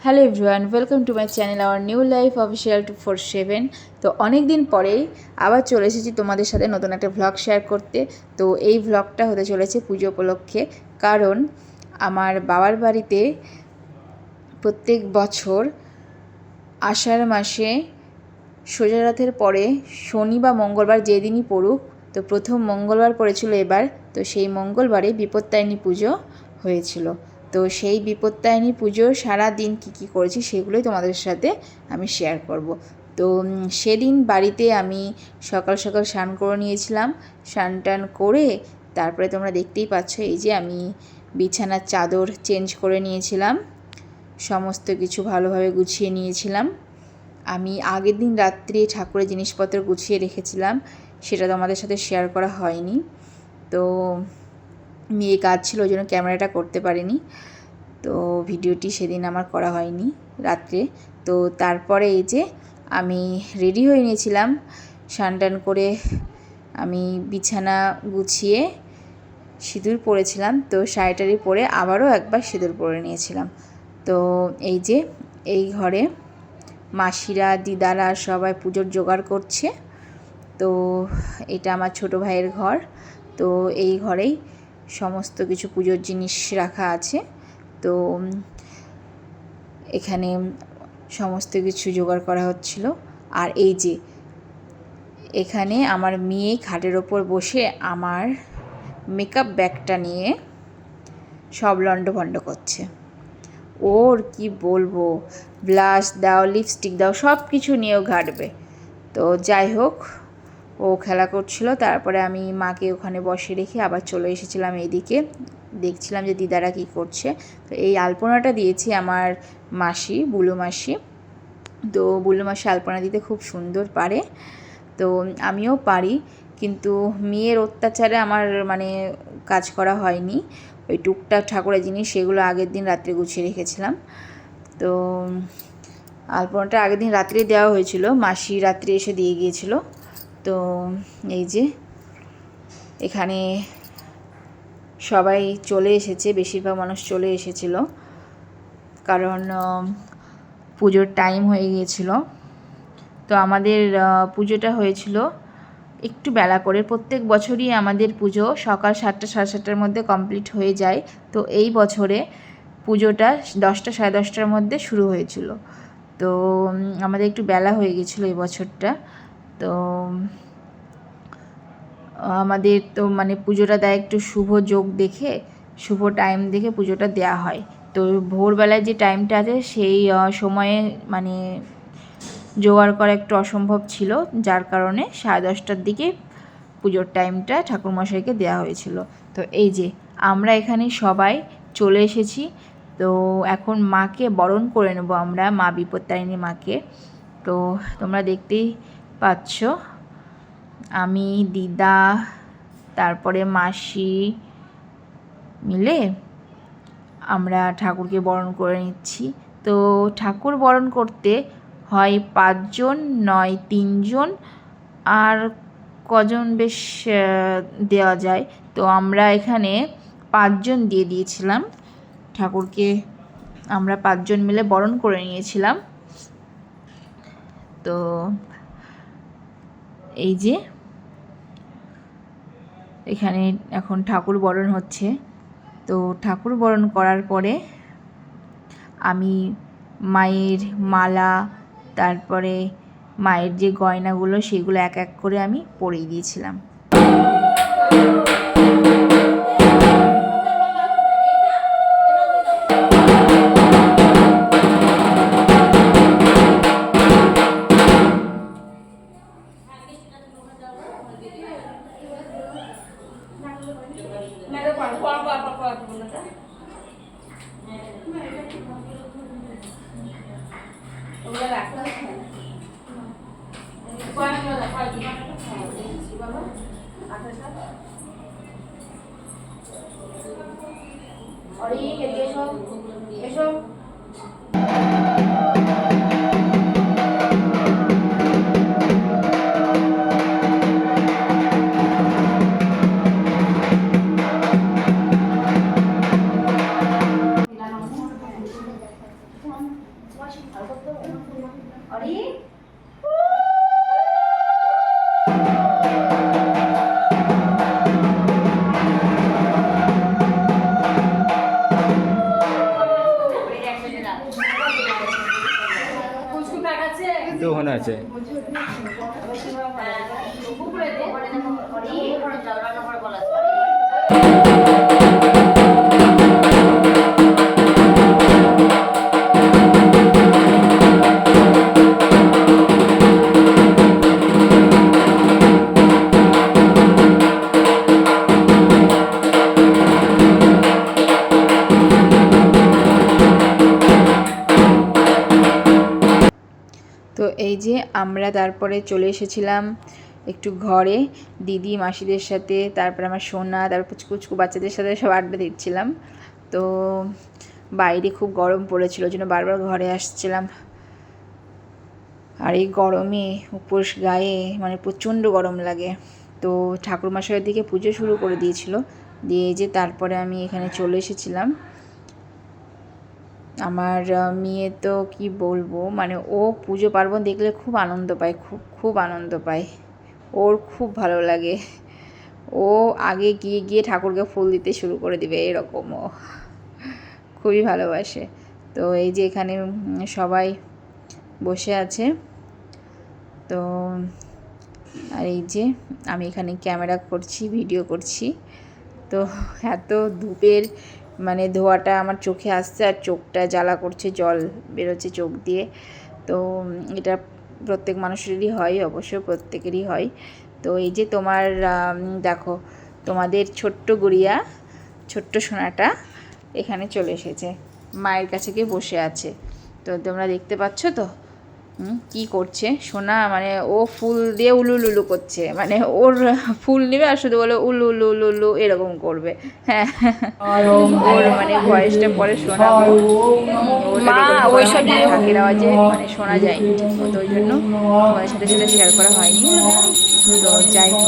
Hello everyone, welcome to my channel our new life official 247। তো অনেক দিন পরেই আবার চলে এসেছি তোমাদের সাথে নতুন একটা ভ্লগ শেয়ার করতে। তো এই ভ্লগটা হতে চলেছে পুজো উপলক্ষে, কারণ আমার বাবার বাড়িতে প্রত্যেক বছর আষাঢ় মাসে সোজা রাতের পরে শনি বা মঙ্গলবার যেদিনই পড়ুক, তো প্রথম মঙ্গলবার পড়েছিল এবার। তো সেই মঙ্গলবারে বিপত্তারিণী পুজো হয়েছিল। তো সেই বিপত্তারিণী পুজো সারা দিন কী করেছি সেগুলোই তোমাদের সাথে আমি শেয়ার করব। তো সেদিন বাড়িতে আমি সকাল সকাল স্নান করে নিয়েছিলাম। স্নান টান করে তারপরে তোমরা দেখতেই পাচ্ছ, এই যে আমি বিছানার চাদর চেঞ্জ করে নিয়েছিলাম, সমস্ত কিছু ভালোভাবে গুছিয়ে নিয়েছিলাম। আমি আগের দিন রাত্রে ঠাকুরের জিনিসপত্র গুছিয়ে রেখেছিলাম, সেটা তোমাদের সাথে শেয়ার করা হয়নি। তো মেয়ে কাজ ছিল, ওই জন্য ক্যামেরাটা করতে পারিনি। তো ভিডিওটি সেদিন আমার করা হয়নি রাত্রে। তো তারপরে এই যে আমি রেডি হয়ে নিয়েছিলাম, স্নান টান করে আমি বিছানা গুছিয়ে সিঁদুর পরেছিলাম। তো শাড়িটারি পরে আবারও একবার সিঁদুর পরে নিয়েছিলাম। তো এই যে এই ঘরে মাসিরা দিদারা সবাই পুজোর জোগাড় করছে। তো এটা আমার ছোটো ভাইয়ের ঘর। তো এই ঘরেই সমস্ত কিছু পুজোর জিনিস রাখা আছে। তো এখানে সমস্ত কিছু জোগাড় করা হচ্ছিল। আর এই যে এখানে আমার মেয়ে খাটের ওপর বসে আমার মেকআপ ব্যাগটা নিয়ে সব লণ্ডভণ্ড করছে। ওর কি বলবো, ব্লাশ দাও, লিপস্টিক দাও, সব কিছু নিয়েও ঘাটবে। তো যাই হোক, ও খেলা করছিল। তারপরে আমি মাকে ওখানে বসে রেখে আবার চলে এসেছিলাম এইদিকে, দেখছিলাম যে দিদারা কি করছে। তো এই আলপনাটা দিয়েছি আমার মাসি, বুলু মাসি। তো বুলু মাসি আলপনা দিতে খুব সুন্দর পারে। তো আমিও পারি, কিন্তু মেয়ের অত্যাচারে আমার কাজ করা হয়নি। ওই টুকটাক ঠাকুরের জিনিস সেগুলো আগের দিন রাত্রে গুছিয়ে রেখেছিলাম। তো আলপনাটা আগের দিন রাত্রে দেওয়া হয়েছিল, মাসি রাত্রে এসে দিয়ে গিয়েছিল। তো এই যে এখানে সবাই চলে এসেছে, বেশিরভাগ মানুষ চলে এসেছিল, কারণ পুজোর টাইম হয়ে গিয়েছিল। তো আমাদের পুজোটা হয়েছিল একটু বেলা করে। প্রত্যেক বছরই আমাদের পুজো সকাল 7টা সাড়ে 7টার মধ্যে কমপ্লিট হয়ে যায়। তো এই বছরে পুজোটা 10টা সাড়ে 10টার মধ্যে শুরু হয়েছিল। তো আমাদের একটু বেলা হয়ে গেছিলো এই বছরটা। তো আমাদের তো পুজোটা দেয় একটু শুভ যোগ দেখে, শুভ টাইম দেখে পুজোটা দেয়া হয়। তো ভোরবেলায় যে টাইমটা আছে সেই সময়ে জোগাড় করা একটু অসম্ভব ছিল, যার কারণে 10:30টার দিকে পুজোর টাইমটা ঠাকুরমশাইকে দেওয়া হয়েছিল। তো এই যে আমরা এখানে সবাই চলে এসেছি। তো এখন মাকে বরণ করে নেব আমরা, মা বিপত্তারিণী মাকে। তো তোমরা দেখতেই পাচ্ছ, আমি, দিদা, তারপরে মাসি মিলে আমরা ঠাকুরকে বরণ করে নিচ্ছি। তো ঠাকুর বরণ করতে হয় 5 জন, নয় 3 জন, আর কজন বেশ দেওয়া যায়। তো আমরা এখানে 5 জন দিয়ে দিয়েছিলাম ঠাকুরকে, আমরা 5 জন মিলে বরণ করে নিয়েছিলাম। তো এই যে এখানে এখন ঠাকুর বরণ হচ্ছে। তো ঠাকুর বরণ করার পরে আমি মায়ের মালা, তারপরে মায়ের যে গয়নাগুলো সেগুলো এক এক করে আমি পরিয়ে দিয়েছিলাম। এসো ওখানে আছে। তো এই যে আমরা তারপরে চলে এসেছিলাম একটু ঘরে দিদি মাসিদের সাথে, তারপর আমার সোনা, তারপর পুচকু বাচ্চাদের সাথে সব আড্ডা দিচ্ছিলাম। তো বাইরে খুব গরম পড়েছিল, ওই জন্য বারবার ঘরে আসছিলাম। আর এই গরমে উপোস গায়ে মানে প্রচণ্ড গরম লাগে। তো ঠাকুরমশাইয়ের দিকে পুজো শুরু করে দিয়েছিল, দিয়ে যে তারপরে আমি এখানে চলে এসেছিলাম। আমার মেয়ে তো কি বলবো, মানে ও পুজো পার্বণ দেখলে খুব আনন্দ পায়, খুব আনন্দ পায়, ওর খুব ভালো লাগে। ও আগে গিয়ে গিয়ে ঠাকুরকে ফুল দিতে শুরু করে দিবে, এরকম ও খুবই ভালোবাসে। তো এই যে এখানে সবাই বসে আছে। তো আর এই যে আমি এখানে ক্যামেরা করছি, ভিডিও করছি। তো এত ধূপের মানে ধোঁয়াটা আমার চোখে আসছে, আর চোখটা জ্বালা করছে, জল বেরোচ্ছে চোখ দিয়ে। তো এটা প্রত্যেক মানুষেরই হয়, অবশ্য প্রত্যেকেরই হয়। তো এই যে তোমার দেখো তোমাদের ছোট্ট গুড়িয়া, ছোট্ট সোনাটা এখানে চলে এসেছে, মায়ের কাছে গিয়ে বসে আছে। তো তোমরা দেখতে পাচ্ছ তো কি করছে সোনা, মানে ও ফুল দিয়ে উলুলুলু করছে, মানে ওর ফুল নেবে আর শুধু বলে উলু উলু উলু উলু এরকম করবে। হ্যাঁ, ওর মানে ভয়েসটা পরে শোনাবো, ঢাকের আওয়াজে মানে শোনা যায়নি ঠিক মতো, ওই জন্য তোমাদের সাথে সেটা শেয়ার করা হয়নি। তো যাই হোক,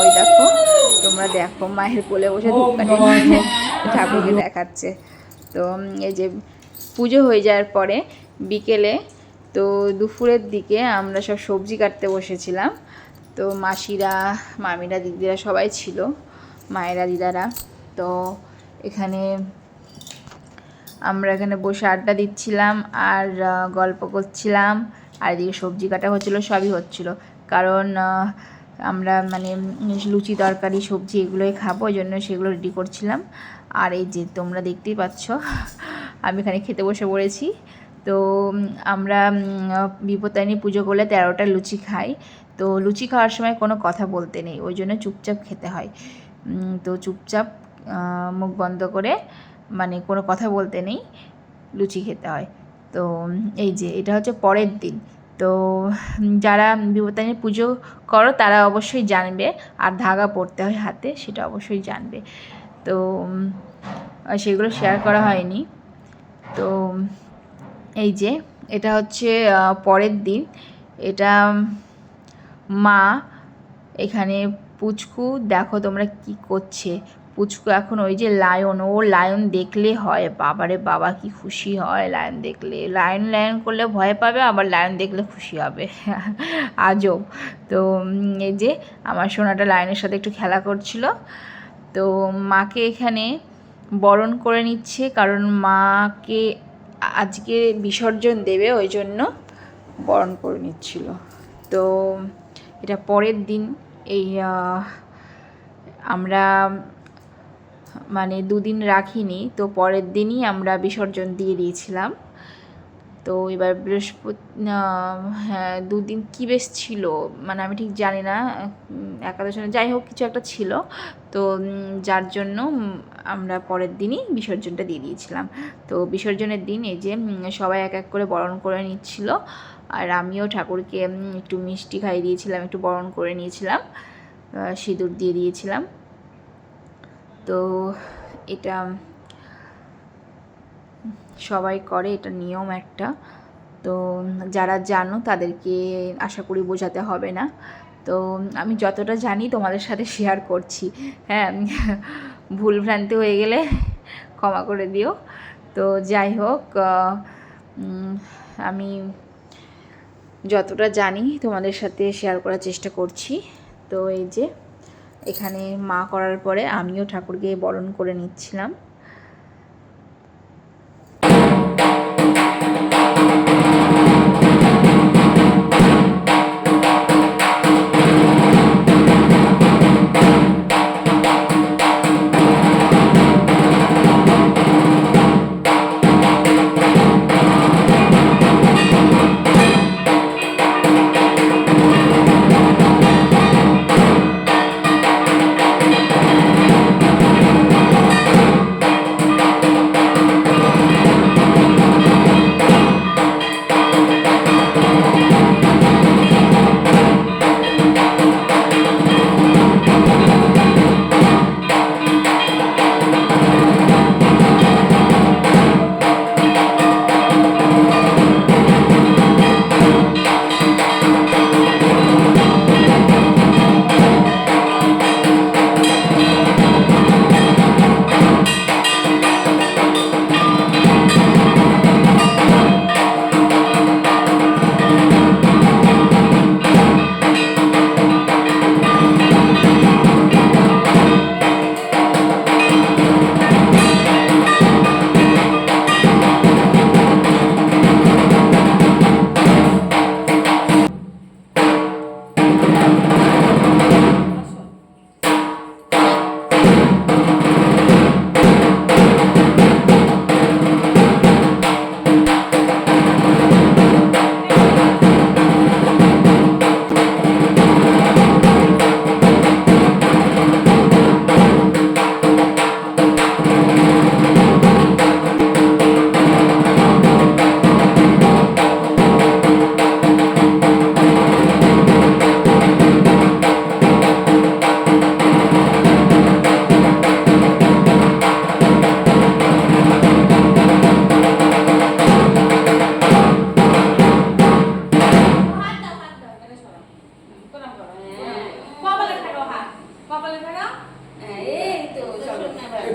ওই দেখো তোমরা দেখো মায়ের কোলে বসে ধূপকাঠি ঠাকুরকে দেখাচ্ছে। তো এই যে পুজো হয়ে যাওয়ার পরে বিকেলে, তো দুপুরের দিকে আমরা সব সবজি কাটতে বসেছিলাম। তো মাসিরা, মামিরা, দিদিরা সবাই ছিল, মায়েরা, দিদারা। তো এখানে আমরা এখানে বসে আড্ডা দিচ্ছিলাম আর গল্প করছিলাম, আর এদিকে সবজি কাটা হচ্ছিলো, সবই হচ্ছিলো। কারণ আমরা মানে লুচি তরকারি সবজি এগুলোই খাবো, ওই জন্য সেগুলো রেডি করছিলাম। আর এই যে তোমরা দেখতেই পাচ্ছ আমি এখানে খেতে বসে পড়েছি। তো আমরা বিপত্তারিণী পুজো করলে 13টা লুচি খাই। তো লুচি খাওয়ার সময় কোনো কথা বলতে নেই, ওই জন্য চুপচাপ খেতে হয়। তো চুপচাপ মুখ বন্ধ করে মানে কোনো কথা বলতে নেই, লুচি খেতে হয়। তো এই যে এটা হচ্ছে পরের দিন। তো যারা বিপত্তারিণী পুজো করো তারা অবশ্যই জানবে, আর ধাগা পড়তে হয় হাতে, সেটা অবশ্যই জানবে। তো সেগুলো শেয়ার করা হয়নি। তো এই যে এটা হচ্ছে পরের দিন, এটা মা এখানে পুচকু দেখো তোমরা কি করছে। পুচকু এখন ওই যে লায়ন, ও লায়ন দেখলে হয়, বাবারে বাবা কি খুশি হয় লায়ন দেখলে। লায়ন লায়ন করলে ভয় পাবে, আবার লায়ন দেখলে খুশি হবে, আজব। তো এই যে আমার সোনাটা লায়নের সাথে একটু খেলা করছিল। তো মাকে এখানে বরণ করে নিচ্ছে, কারণ মাকে আজকে বিসর্জন দেবে, ওই জন্য বরণ করে নিচ্ছিল। তো এটা পরের দিন, এই আমরা মানে দুদিন রাখিনি, তো পরের দিনই আমরা বিসর্জন দিয়ে দিয়েছিলাম। তো এবার হ্যাঁ দুদিন কী বেশ ছিল, মানে আমি ঠিক জানি না, একাদশ যাই হোক কিছু একটা ছিল। তো যার জন্য আমরা পরের দিনই বিসর্জনটা দিয়ে দিয়েছিলাম। তো বিসর্জনের দিন এই যে সবাই এক এক করে বরণ করে নিচ্ছিল, আর আমিও ঠাকুরকে একটু মিষ্টি খাইয়ে দিয়েছিলাম, একটু বরণ করে নিয়েছিলাম, সিঁদুর দিয়ে দিয়েছিলাম। তো এটা সবাই করে, এটা নিয়ম একটা। তো যারা জানো তাদেরকে আশা করি বোঝাতে হবে না। তো আমি যতটা জানি তোমাদের সাথে শেয়ার করছি। হ্যাঁ, ভুলভ্রান্তি হয়ে গেলে ক্ষমা করে দিও। তো যাই হোক, আমি যতটা জানি তোমাদের সাথে শেয়ার করার চেষ্টা করছি। তো এই যে এখানে মা করার পরে আমিও ঠাকুরকে বরণ করে নিচ্ছিলাম।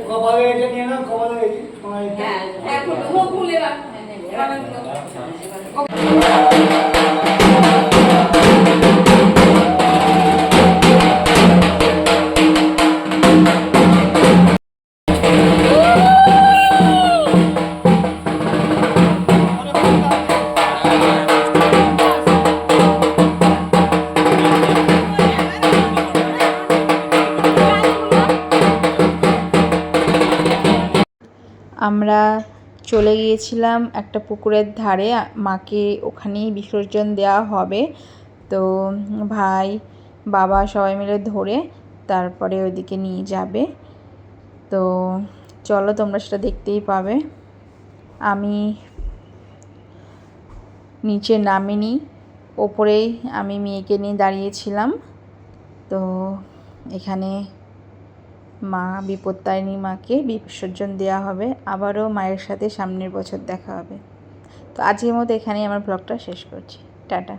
কপালে এটা নিয়ে নাও, কপালে এই সোনাই এখন মুখ খুলে রাখ। আমরা চলে গিয়েছিলাম একটা পুকুরের ধারে, মাকে ওখানেই বিসর্জন দেওয়া হবে। তো ভাই বাবা সবাই মিলে ধরে তারপরে ওইদিকে নিয়ে যাবে। তো চলো, তোমরা সেটা দেখতেই পাবে। আমি নিচে নামিনি, ওপরেই আমি মেয়েকে নিয়ে দাঁড়িয়েছিলাম। তো এখানে মা বিপত্তারিণী মাকে বিসর্জন দেওয়া হবে, আবারও মায়ের সাথে সামনের বছর দেখা হবে। তো আজকের মতো এখানেই আমার ব্লগটা শেষ করছি। টাটা।